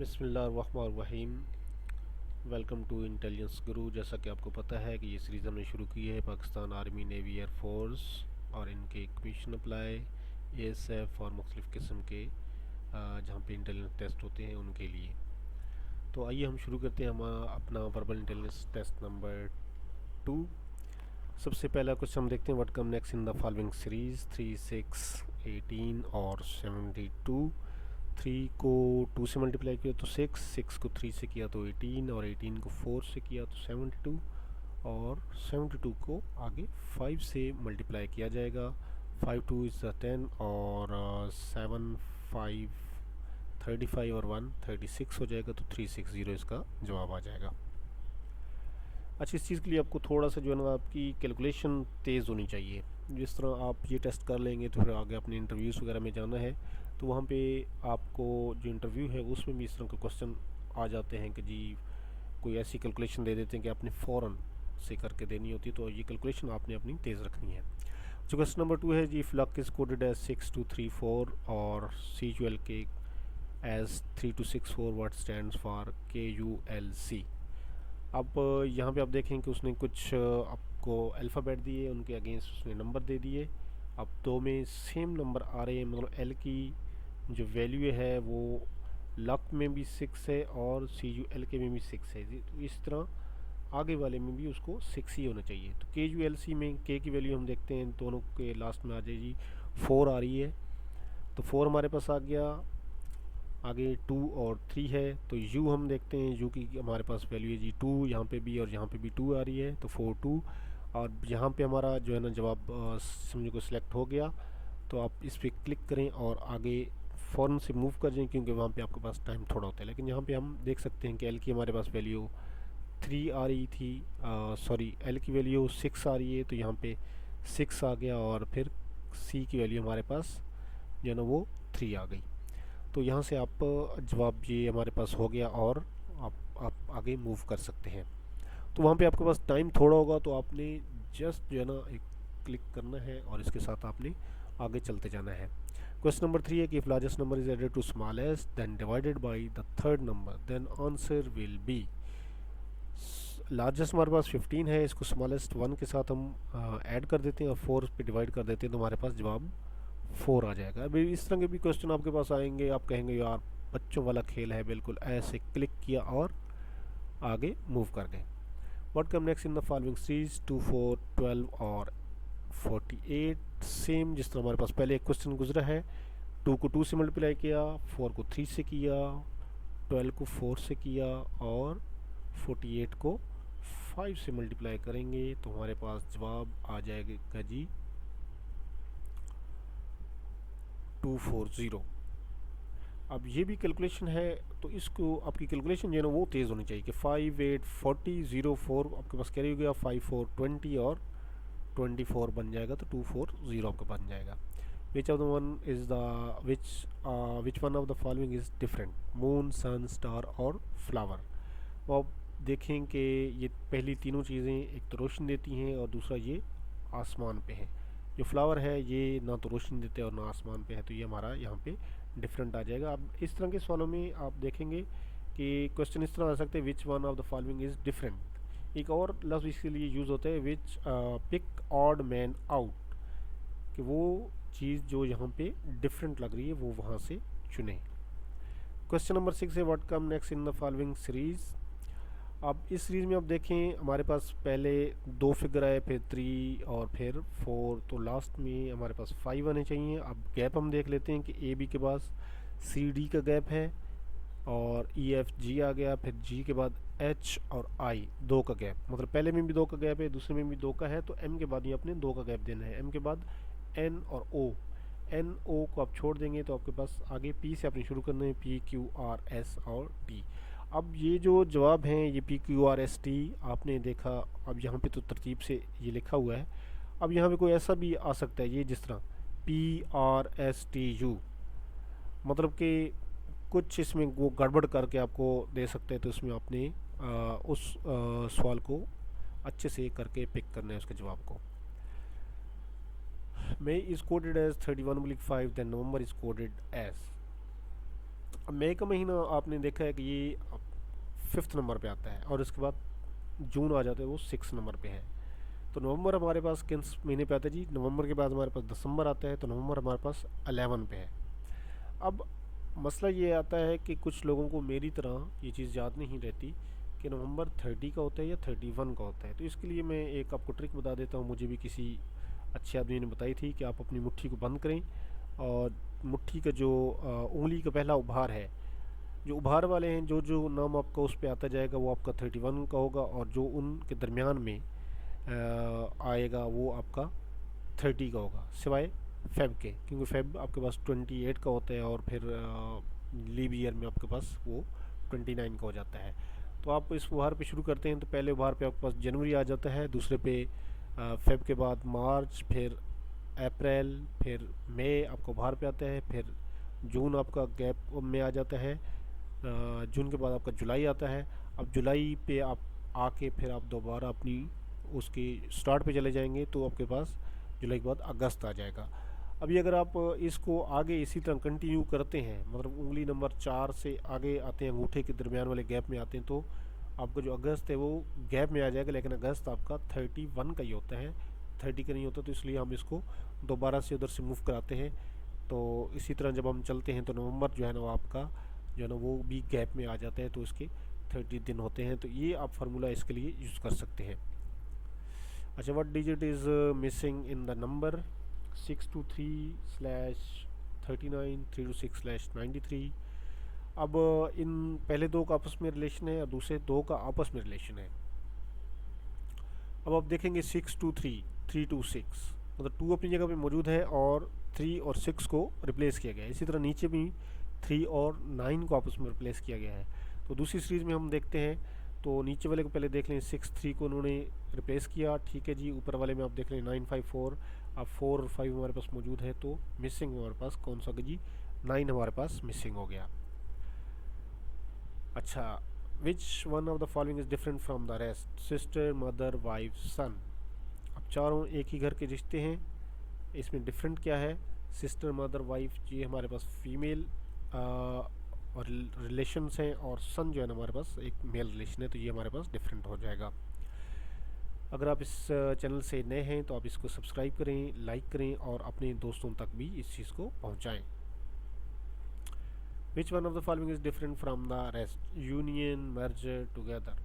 बिस्मिल्लाहिर्रहमानिर्रहीम। Welcome to intelligence गुरु। जैसा कि आपको पता है कि ये सीरीज़ हमने शुरू की है पाकिस्तान आर्मी नेवी एयरफोर्स और इनके कमीशन अप्लाई एएसएफ और मुख्तलिफ़ किस्म के जहाँ पे इंटेलिजेंस टेस्ट होते हैं उनके लिए। तो आइए हम शुरू करते हैं हम अपना वर्बल इंटेलिजेंस टेस्ट नंबर 2। सबसे पहला क्वेश्चन हम देखते हैं what come next in the following series 3, 6, 18 और 72। 3 को 2 से मल्टीप्लाई किया तो 6, 6 को 3 से किया तो 18 और 18 को 4 से किया तो 72 और 72 को आगे 5 से मल्टीप्लाई किया जाएगा। 5 2 इज़ 10 और 7 5 35 और 1 36 हो जाएगा, तो 360 इसका जवाब आ जाएगा। अच्छा, इस चीज़ के लिए आपको थोड़ा सा जो है ना आपकी कैलकुलेशन तेज़ होनी चाहिए। जिस तरह आप ये टेस्ट कर लेंगे तो फिर आगे अपने इंटरव्यूज़ वगैरह में जाना है तो वहाँ पे आपको जो इंटरव्यू है उसमें भी इस तरह के क्वेश्चन आ जाते हैं कि जी कोई ऐसी कैलकुलेशन दे देते हैं कि आपने फ़ौरन से करके देनी होती है, तो ये कैलकुलेशन आपने अपनी तेज़ रखनी है। जो क्वेश्चन नंबर 2 है जी, फ्लक इज़ कोडेड एज 6234 और CULK as 3264, what stands for KULC। अब यहाँ पे आप देखें कि उसने कुछ आपको अल्फ़ाबेट दिए, उनके अगेंस्ट उसने नंबर दे दिए। अब दो में सेम नंबर आ रहे हैं, मतलब एल की जो वैल्यू है वो लक में भी 6 है और CULK में भी 6 है। तो इस तरह आगे वाले में भी उसको 6 ही होना चाहिए। तो KULC में के की वैल्यू हम देखते हैं, दोनों के लास्ट में आ जाएगी 4 आ रही है, तो 4 हमारे पास आ गया। आगे 2 और 3 है, तो यू हम देखते हैं, यू की हमारे पास वैल्यू है जी 2, यहाँ पे भी और यहाँ पे भी 2 आ रही है, तो 4 2। और यहाँ पे हमारा जो है ना जवाब समझो को सिलेक्ट हो गया। तो आप इस पर क्लिक करें और आगे फ़ौरन से मूव कर जाएं, क्योंकि वहाँ पे आपके पास टाइम थोड़ा होता है। लेकिन यहाँ पे हम देख सकते हैं कि एल की हमारे पास वैल्यू 3 आ रही थी, सॉरी एल की वैल्यू 6 आ रही है, तो यहाँ पे 6 आ गया और फिर सी की वैल्यू हमारे पास जो है ना वो 3 आ गई। तो यहाँ से आप जवाब ये हमारे पास हो गया और आप आगे मूव कर सकते हैं। तो वहाँ पे आपके पास टाइम थोड़ा होगा, तो आपने जस्ट जो है ना एक क्लिक करना है और इसके साथ आपने आगे चलते जाना है। क्वेश्चन नंबर 3 है कि if largest number is added to smallest then divided by the third number then answer will be. Largest हमारे पास 15 है, इसको स्मॉलेस्ट 1 के साथ हम ऐड कर देते हैं और 4 पे डिवाइड कर देते हैं, तो हमारे पास जवाब 4 आ जाएगा। अभी इस तरह के भी क्वेश्चन आपके पास आएंगे, आप कहेंगे यार बच्चों वाला खेल है, बिल्कुल ऐसे क्लिक किया और आगे मूव कर गए। What come next in the following series 2 4 12 और 48। सेम जिस तरह हमारे पास पहले एक क्वेश्चन गुजरा है, 2 को 2 से मल्टीप्लाई किया, 4 को 3 से किया, 12 को 4 से किया और 48 को 5 से मल्टीप्लाई करेंगे, तो हमारे पास जवाब आ जाएगा जी 240। अब ये भी कैलकुलेशन है, तो इसको आपकी कैलकुलेशन जो है ना वो तेज़ होनी चाहिए कि 5 8 40 0 4 आपके पास कैरी हो गया, 5 4 20 और 24 बन जाएगा, तो 240 आपका बन जाएगा। Which of the one is the which one of the following is different, moon sun star और फ्लावर। वो आप देखें कि ये पहली तीनों चीज़ें एक तो रोशनी देती हैं और दूसरा ये आसमान पे है। जो फ्लावर है ये ना तो रोशनी देते और ना आसमान पे है, तो ये हमारा यहाँ पे डिफरेंट आ जाएगा। अब इस तरह के सवालों में आप देखेंगे कि क्वेश्चन इस तरह आ सकते हैं, विच one of the following is different. एक और लफ्ज़ इसके लिए यूज़ होता है, विच पिक ऑड मैन आउट, कि वो चीज़ जो यहाँ पे डिफरेंट लग रही है वो वहाँ से चुने। क्वेश्चन नंबर 6 है what come next in the following series. अब इस सीरीज़ में आप देखें हमारे पास पहले 2 फिगर आए, फिर 3 और फिर 4, तो लास्ट में हमारे पास 5 आने चाहिए। अब गैप हम देख लेते हैं कि AB के पास CD का गैप है और EFG आ गया, फिर G के बाद H और I 2 का गैप, मतलब पहले में भी 2 का गैप है, दूसरे में भी 2 का है, तो M के बाद ही अपने 2 का गैप देना है। M के बाद N और O, NO को आप छोड़ देंगे तो आपके पास आगे P से आपने शुरू करना है, PQRS और T। अब ये जो जवाब हैं ये PQRST आपने देखा, अब यहाँ पे तो तरतीब से ये लिखा हुआ है। अब यहाँ पे कोई ऐसा भी आ सकता है, ये जिस तरह PRSTU, मतलब कि कुछ इसमें वो गड़बड़ करके आपको दे सकते हैं, तो इसमें आपने उस सवाल को अच्छे से करके पिक करना है उसके जवाब को। May is coded as 31/5, then November is coded as। अब मई का महीना आपने देखा है कि ये 5th नंबर पे आता है, और इसके बाद जून आ जाता है, वो 6 नंबर पे है। तो नवंबर हमारे पास किस महीने पे आता है जी? नवंबर के बाद हमारे पास दिसंबर आता है, तो नवंबर हमारे पास 11 पे है। अब मसला ये आता है कि कुछ लोगों को मेरी तरह ये चीज़ याद नहीं रहती कि नवंबर 30 का होता है या 31 का होता है। तो इसके लिए मैं एक आपको ट्रिक बता देता हूँ, मुझे भी किसी अच्छे आदमी ने बताई थी कि आप अपनी मुट्ठी को बंद करें, और मुट्ठी का जो उंगली का पहला उभार है, जो उभार वाले हैं, जो जो नाम आपका उस पर आता जाएगा वो आपका 31 का होगा, और जो उनके दरमियान में आएगा वो आपका 30 का होगा, सिवाय फेब के, क्योंकि फेब आपके पास 28 का होता है, और फिर लीव ईयर में आपके पास वो 29 का हो जाता है। तो आप इस उभार पे शुरू करते हैं, तो पहले उभार पे आपके पास जनवरी आ जाता है, दूसरे पे फेब के बाद मार्च, फिर अप्रैल, फिर मई आपका उभार पे आता है, फिर जून आपका गैप में आ जाता है, जून के बाद आपका जुलाई आता है। अब जुलाई पे आप आके फिर आप दोबारा अपनी उसके स्टार्ट पे चले जाएंगे, तो आपके पास जुलाई के बाद अगस्त आ जाएगा। अभी अगर आप इसको आगे इसी तरह कंटिन्यू करते हैं, मतलब उंगली नंबर 4 से आगे आते हैं, अंगूठे के दरमियान वाले गैप में आते हैं, तो आपका जो अगस्त है वो गैप में आ जाएगा, लेकिन अगस्त आपका 31 का ही होता है, 30 का नहीं होता। तो इसलिए हम इसको दोबारा से उधर से मूव कराते हैं। तो इसी तरह जब हम चलते हैं तो नवंबर जो है ना वो आपका जो है ना वो भी गैप में आ जाता है, तो इसके 30 दिन होते हैं। तो ये आप फार्मूला इसके लिए यूज़ कर सकते हैं। अच्छा, what digit is missing in the number 623/39, 326/93। अब इन पहले दो का आपस में रिलेशन है और दूसरे दो का आपस में रिलेशन है। अब आप देखेंगे 623, 326, मतलब 2 अपनी जगह पे मौजूद है और 3 और 6 को रिप्लेस किया गया है। इसी तरह नीचे भी 3 और 9 को आपस में रिप्लेस किया गया है। तो दूसरी सीरीज़ में हम देखते हैं, तो नीचे वाले को पहले देख लें, 6 3 को उन्होंने रिप्लेस किया, ठीक है जी। ऊपर वाले में आप देख लें 9 5 4, अब 4 और 5 हमारे पास मौजूद है, तो मिसिंग हमारे पास कौन सा जी? 9 हमारे पास मिसिंग हो गया। अच्छा, which one of the following is different from the rest? Sister, mother, wife, son. अब चारों एक ही घर के रिश्ते हैं, इसमें डिफरेंट क्या है? सिस्टर, मदर, वाइफ, ये हमारे पास फीमेल और रिलेशंस हैं, और सन जो है ना हमारे पास एक मेल रिलेशन है, तो ये हमारे पास डिफरेंट हो जाएगा। अगर आप इस चैनल से नए हैं तो आप इसको सब्सक्राइब करें, लाइक करें, और अपने दोस्तों तक भी इस चीज़ को पहुंचाएं। विच one of the following is different from the rest? Union, merger, together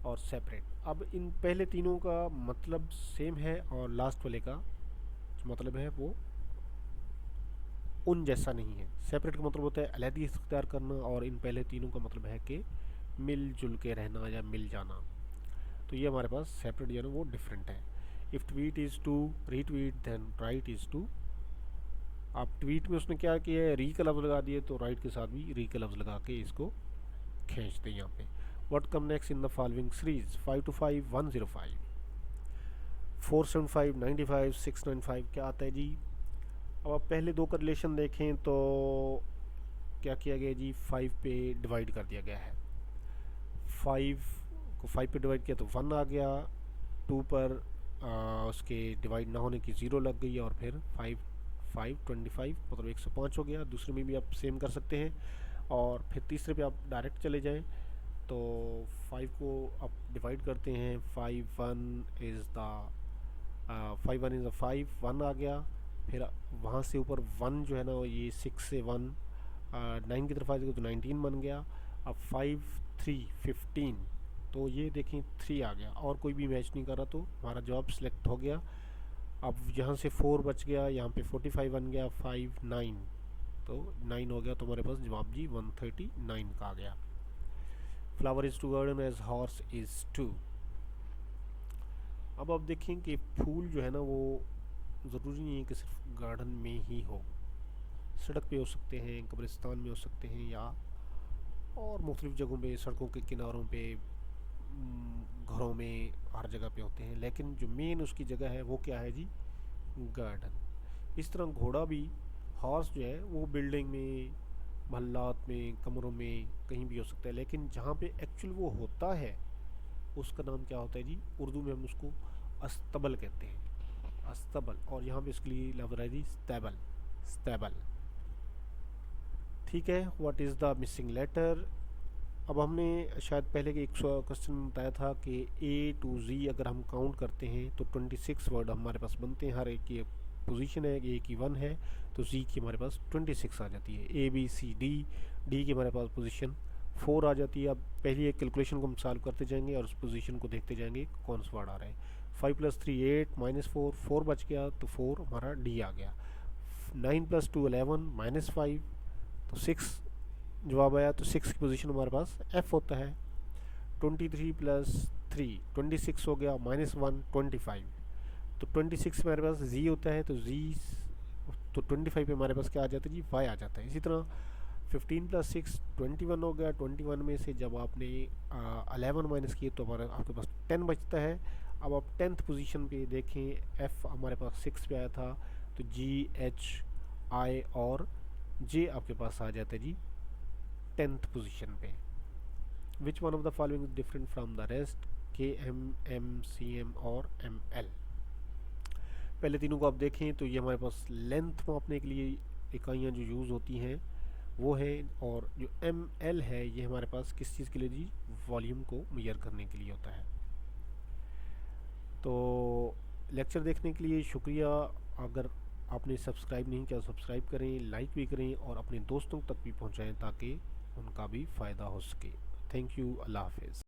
और सेपरेट। अब इन पहले तीनों का मतलब सेम है, और लास्ट वाले का जो मतलब है वो उन जैसा नहीं है। सेपरेट का मतलब होता है अलहदी इख्तियार करना, और इन पहले तीनों का मतलब है कि मिलजुल के रहना या मिल जाना। तो ये हमारे पास सेपरेट जो है वो डिफरेंट है। If tweet is to retweet then write is to. आप ट्वीट में उसने क्या किया है, री का लफ्ज़ लगा दिए, तो राइट के साथ भी री का लफ्ज़ लगा के इसको खींच दें यहाँ पे। What come next in the following series? 525 105, 475 95, 695 क्या आता है जी? अब आप पहले दो का रिलेशन देखें तो क्या किया गया जी? 5 पे डिवाइड कर दिया गया है। 5 को 5 पे डिवाइड किया तो 1 आ गया, 2 पर उसके डिवाइड ना होने की 0 लग गई, और फिर 5 5 25 मतलब 105 हो गया। दूसरे में भी आप सेम कर सकते हैं, और फिर तीसरे पे आप डायरेक्ट चले जाएं, तो 5 को आप डिवाइड करते हैं, 5 1 इज़ द 5 1 इज़ द 5, 1 आ गया। फिर वहाँ से ऊपर 1 जो है ना ये 6 से 1 9 की तरफ आ जाएगा, तो 19 बन गया। अब 5 3 15, तो ये देखें 3 आ गया, और कोई भी मैच नहीं कर रहा, तो हमारा जवाब सिलेक्ट हो गया। अब यहाँ से 4 बच गया, यहाँ पे 45 बन गया, 5 9, तो 9 हो गया, तो हमारे पास जवाब जी 139 का आ गया। Flower is to garden as horse is to. अब आप देखें कि फूल जो है ना वो ज़रूरी नहीं है कि सिर्फ गार्डन में ही हो, सड़क पे हो सकते हैं, कब्रिस्तान में हो सकते हैं, या और मुख्तलिफ़ जगहों पे, सड़कों के किनारों पे, घरों में, हर जगह पे होते हैं। लेकिन जो मेन उसकी जगह है वो क्या है जी? गार्डन। इस तरह घोड़ा भी, हॉर्स जो है वो बिल्डिंग में, महल्लात में, कमरों में, कहीं भी हो सकता है, लेकिन जहाँ पे एक्चुअल वो होता है उसका नाम क्या होता है जी? उर्दू में हम उसको अस्तबल कहते हैं, अस्तबल। और यहाँ पे इसके लिए लफ्ज़ है जी स्टेबल, स्टेबल। ठीक है, what is the missing letter. अब हमने शायद पहले के एक क्वेश्चन में बताया था कि ए टू जी अगर हम काउंट करते हैं तो 26 वर्ड हमारे पास बनते हैं। हर एक की पोजीशन है, ए की 1 है तो जी की हमारे पास 26 आ जाती है। A B C D, D की हमारे पास पोजीशन 4 आ जाती है। अब पहली एक कैलकुलेशन को हम सॉल्व करते जाएंगे और उस पोजीशन को देखते जाएंगे कौन सा वर्ड आ रहा है। 5 + 3 8 -4, 4 बच गया तो 4 हमारा डी आ गया। 9 + 2 11 -5 तो 6 जवाब आया। तो 6 की पोजीशन हमारे पास एफ होता है। 23 + 3 26 हो गया, -1 25 तो 26 हमारे पास जी होता है तो जी तो 25 पे हमारे पास क्या आ जाता है जी, वाई आ जाता है। इसी तरह 15 + 6 21 हो गया। 21 में से जब आपने 11 माइनस किए तो हमारे आपके पास 10 बचता है। अब आप 10th पोजीशन पे देखें, एफ हमारे पास 6 पे आया था तो जी एच आई और जे आपके पास आ जाता है जी 10th पोजीशन पे। विच one of the following is different from the rest, के एम एम सी एम और एम एल। पहले तीनों को आप देखें तो ये हमारे पास लेंथ मापने के लिए इकाइयाँ जो यूज़ होती हैं वो है, और जो एम एल है ये हमारे पास किस चीज़ के लिए जी, वॉल्यूम को मेजर करने के लिए होता है। तो लेक्चर देखने के लिए शुक्रिया। अगर आपने सब्सक्राइब नहीं किया सब्सक्राइब करें, लाइक भी करें और अपने दोस्तों तक भी पहुंचाएं ताकि उनका भी फ़ायदा हो सके। थैंक यू, अल्लाह हाफिज़।